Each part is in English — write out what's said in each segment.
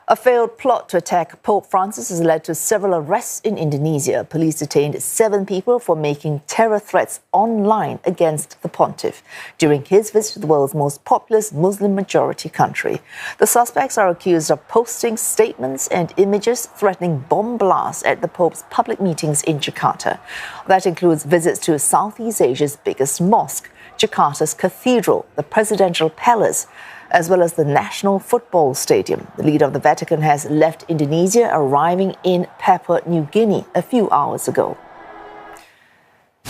A failed plot to attack Pope Francis has led to several arrests in Indonesia. Police detained 7 people for making terror threats online against the pontiff during his visit to the world's most populous Muslim-majority country. The suspects are accused of posting statements and images threatening bomb blasts at the Pope's public meetings in Jakarta. That includes visits to Southeast Asia's biggest mosque, Jakarta's cathedral, the presidential palace, as well as the National Football Stadium. The leader of the Vatican has left Indonesia, arriving in Papua New Guinea a few hours ago.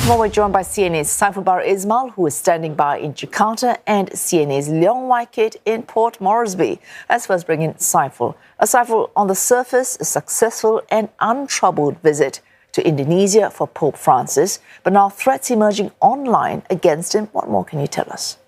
Well, we're joined by CNA's Saifulbahri Ismail, who is standing by in Jakarta, and CNA's Leong Wai Kit in Port Moresby. Let's first bring in Saiful. Saiful, on the surface, a successful and untroubled visit to Indonesia for Pope Francis, but now threats emerging online against him. What more can you tell us?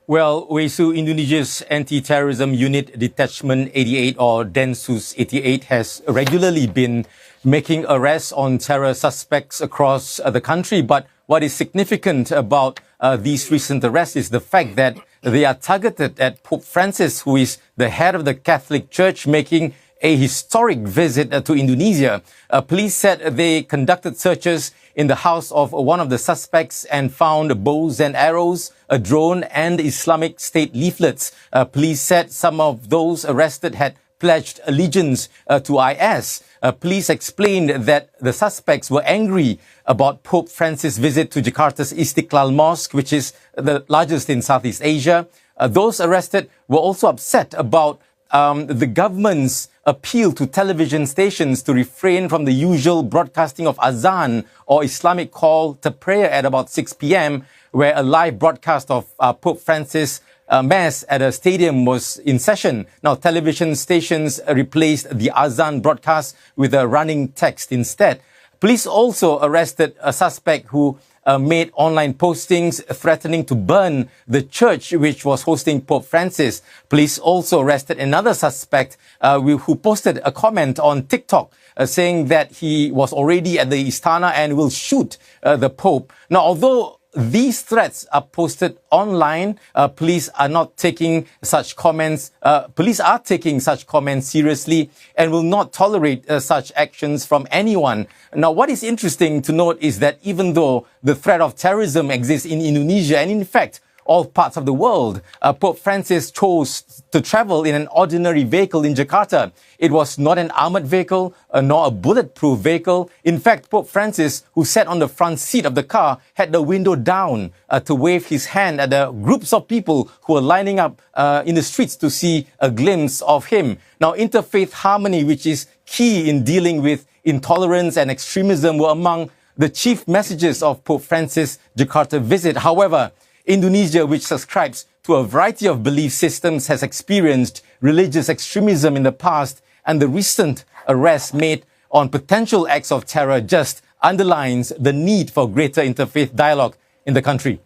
Well, Wesu, Indonesia's Anti-Terrorism Unit Detachment 88 or Densus 88 has regularly been making arrests on terror suspects across the country. But what is significant about these recent arrests is the fact that they are targeted at Pope Francis, who is the head of the Catholic Church, making a historic visit to Indonesia. Police said they conducted searches in the house of one of the suspects and found bows and arrows, a drone and Islamic State leaflets. Police said some of those arrested had pledged allegiance to IS. Police explained that the suspects were angry about Pope Francis' visit to Jakarta's Istiqlal Mosque, which is the largest in Southeast Asia. Those arrested were also upset about the government's appeal to television stations to refrain from the usual broadcasting of azan or Islamic call to prayer at about 6 p.m., where a live broadcast of Pope Francis' Mass at a stadium was in session. Now, television stations replaced the azan broadcast with a running text instead. Police also arrested a suspect who made online postings threatening to burn the church which was hosting Pope Francis. Police also arrested another suspect who posted a comment on TikTok saying that he was already at the Istana and will shoot the Pope. Now, although these threats are posted online, police are not taking such comments. Police are taking such comments seriously and will not tolerate such actions from anyone. Now, what is interesting to note is that even though the threat of terrorism exists in Indonesia and in fact all parts of the world, Pope Francis chose to travel in an ordinary vehicle in Jakarta. It was not an armored vehicle, nor a bulletproof vehicle. In fact, Pope Francis, who sat on the front seat of the car, had the window down to wave his hand at the groups of people who were lining up in the streets to see a glimpse of him. Now, interfaith harmony, which is key in dealing with intolerance and extremism, were among the chief messages of Pope Francis' Jakarta visit. However, Indonesia, which subscribes to a variety of belief systems, has experienced religious extremism in the past, and the recent arrests made on potential acts of terror just underlines the need for greater interfaith dialogue in the country.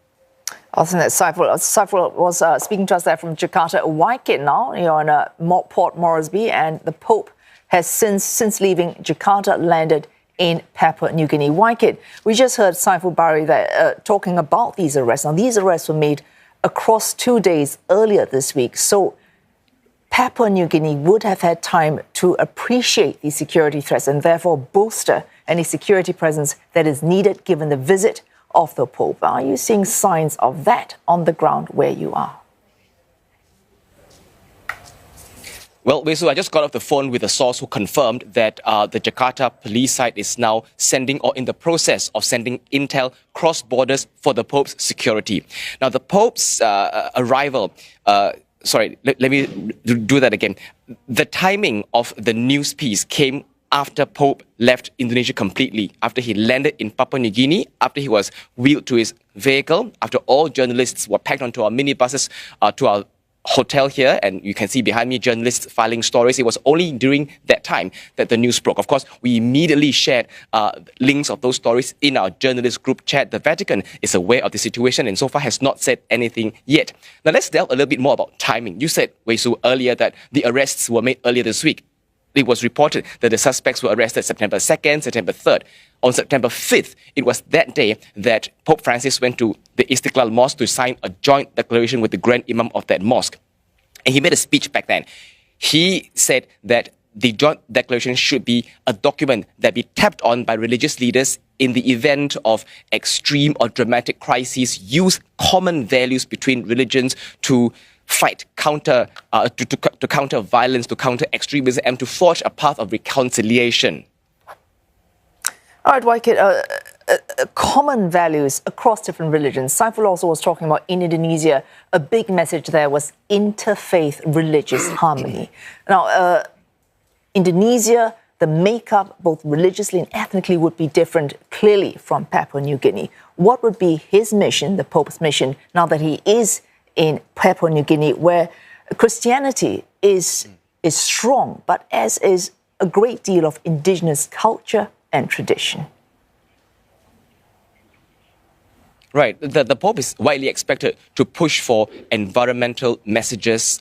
Also, Saiful was speaking to us there from Jakarta. Wai Kit now, you're in Port Moresby, and the Pope has since leaving Jakarta landed in Papua New Guinea. Wai Kit, we just heard Saifulbahri there talking about these arrests. Now, these arrests were made across 2 days earlier this week. So Papua New Guinea would have had time to appreciate these security threats and therefore bolster any security presence that is needed given the visit of the Pope. Are you seeing signs of that on the ground where you are? Well, Wesu, I just got off the phone with a source who confirmed that the Jakarta police side is now sending or in the process of sending intel cross borders for the Pope's security. Now, the Pope's arrival, let me do that again. The timing of the news piece came after Pope left Indonesia completely, after he landed in Papua New Guinea, after he was wheeled to his vehicle, after all journalists were packed onto our minibuses to our hotel here, and you can see behind me journalists filing stories. It was only during that time that the news broke. Of course, we immediately shared links of those stories in our journalist group chat. The Vatican is aware of the situation and so far has not said anything yet. Now let's delve a little bit more about timing. You said, Wesu, earlier that the arrests were made earlier this week. it was reported that the suspects were arrested September 2nd, September 3rd. On September 5th, it was that day that Pope Francis went to the Istiqlal Mosque to sign a joint declaration with the Grand Imam of that mosque. And he made a speech back then. He said that the joint declaration should be a document that be tapped on by religious leaders in the event of extreme or dramatic crises, use common values between religions to fight counter violence, to counter extremism, and to forge a path of reconciliation. All right, Wai Kit, common values across different religions. Saiful also was talking about in Indonesia, a big message there was interfaith religious harmony. Now, Indonesia, the makeup, both religiously and ethnically, would be different clearly from Papua New Guinea. What would be his mission, the Pope's mission, now that he is in Papua New Guinea, where Christianity is strong, but as is a great deal of indigenous culture and tradition? Right. The Pope is widely expected to push for environmental messages,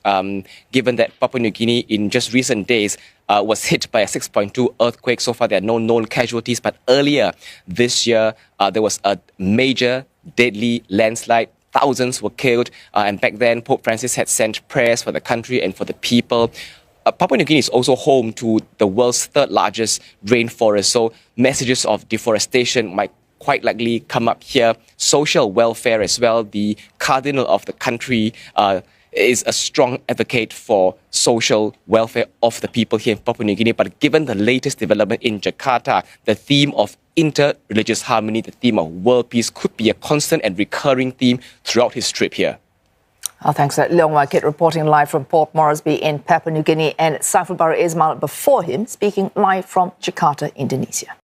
given that Papua New Guinea in just recent days was hit by a 6.2 earthquake. So far, there are no known casualties. But earlier this year, there was a major deadly landslide. Thousands were killed. And back then, Pope Francis had sent prayers for the country and for the people. Papua New Guinea is also home to the world's third largest rainforest. So messages of deforestation might quite likely come up here. Social welfare as well. The cardinal of the country is a strong advocate for social welfare of the people here in Papua New Guinea. But given the latest development in Jakarta, the theme of inter-religious harmony, the theme of world peace, could be a constant and recurring theme throughout his trip here. Thanks to Leong Wai Kit reporting live from Port Moresby in Papua New Guinea, and Saifulbahri Ismail before him speaking live from Jakarta, Indonesia.